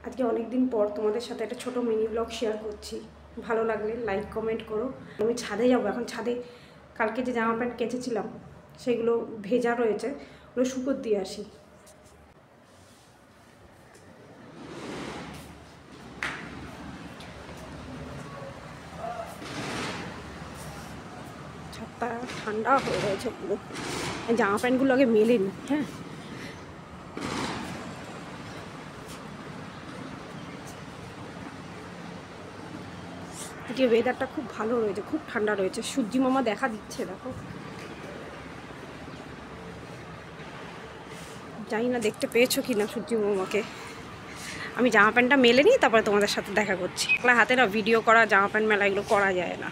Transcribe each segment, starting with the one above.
আজকে অনেক দিন পর তোমাদের সাথে একটা ছোট মিনি ব্লগ শেয়ার করছি। ভালো লাগলে লাইক কমেন্ট করো। আমি ছাদে যাব এখন। ছাদে কালকে যে জামা প্যান্ট কেচেছিলাম সেগুলো ভেজা রয়েছে, ওগুলো শুকোর দিয়ে আসি। ছাদটা ঠান্ডা হয়ে রয়েছে পুরো। জামা প্যান্টগুলো আগে মেলেনি। হ্যাঁ, আজকে ওয়েদারটা খুব ভালো রয়েছে, খুব ঠান্ডা রয়েছে। সূর্যি মামা দেখা দিচ্ছে, দেখো। জানি না দেখতে পেয়েছো কি না সূর্যি মামাকে। আমি জামা প্যান্টটা মেলে নিই, তারপরে তোমাদের সাথে দেখা করছি। একলা হাতে না ভিডিও করা, জামা প্যান্ট মেলা এগুলো করা যায় না,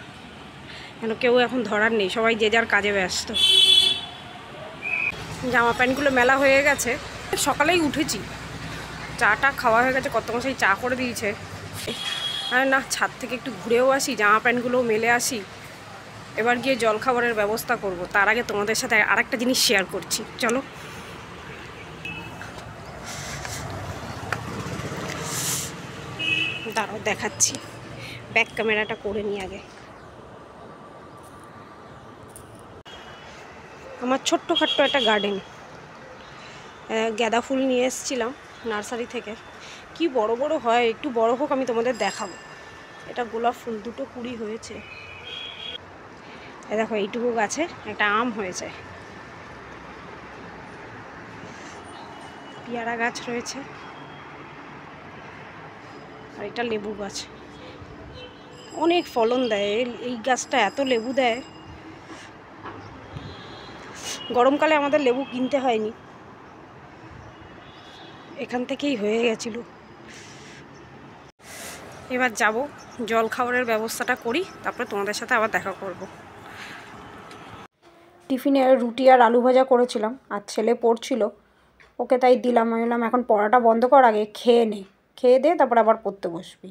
কেন কেউ এখন ধরার নেই, সবাই যে যার কাজে ব্যস্ত। জামা প্যান্টগুলো মেলা হয়ে গেছে। সকালেই উঠেছি, চাটা খাওয়া হয়ে গেছে, কত মশাই চা করে দিয়েছে। আর না, ছাদ থেকে একটু ঘুরেও আসি, জামা প্যান্টগুলোও মেলে আসি, এবার গিয়ে জলখাবারের ব্যবস্থা করব। তার আগে তোমাদের সাথে আরেকটা জিনিস শেয়ার করছি, চলো। দাঁড়াও দেখাচ্ছি, ব্যাক ক্যামেরাটা করে নিই আগে। আমার ছোট্টখাট্ট একটা গার্ডেন, গাঁদা ফুল নিয়ে এসেছিলাম নার্সারি থেকে। কি বড় বড় হয়, একটু বড় হোক আমি তোমাদের দেখাবো। এটা গোলাপ ফুল, দুটো কুড়ি হয়েছে। দেখো এইটুকু গাছে একটা আম হয়েছে, পেয়ারা গাছ রয়েছে, আর এটা লেবু গাছ। অনেক ফলন দেয় এই গাছটা, এত লেবু দেয়। গরমকালে আমাদের লেবু কিনতে হয়নি, এখান থেকেই হয়ে গেছিল। এবার যাব, জল খাবারের ব্যবস্থাটা করি, তারপরে তোমাদের সাথে আবার দেখা করব। টিফিনে রুটি আর আলু ভাজা করেছিলাম, আর ছেলে পড়ছিল, ওকে তাই দিলাম। আমি বললাম এখন পড়াটা বন্ধ কর, আগে খেয়ে নে, খেয়ে দে তারপর আবার পড়তে বসবি।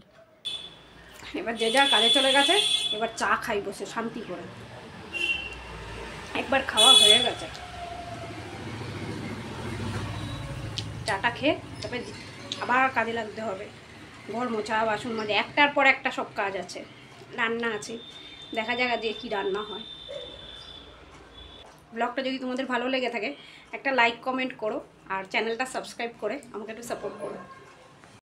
এবার যে যা কাজে চলে গেছে, এবার চা খাই বসে শান্তি করে। একবার খাওয়া হয়ে গেছে, চাটা খেয়ে তবে আবার কাজে লাগতে হবে। ঘর মোছা, বাসন মাজা, একটার পর একটা সব কাজ আছে, রান্না আছে। দেখা যাক যে কী রান্না হয়। ব্লগটা যদি তোমাদের ভালো লেগে থাকে একটা লাইক কমেন্ট করো, আর চ্যানেলটা সাবস্ক্রাইব করে আমাকে একটু সাপোর্ট করো।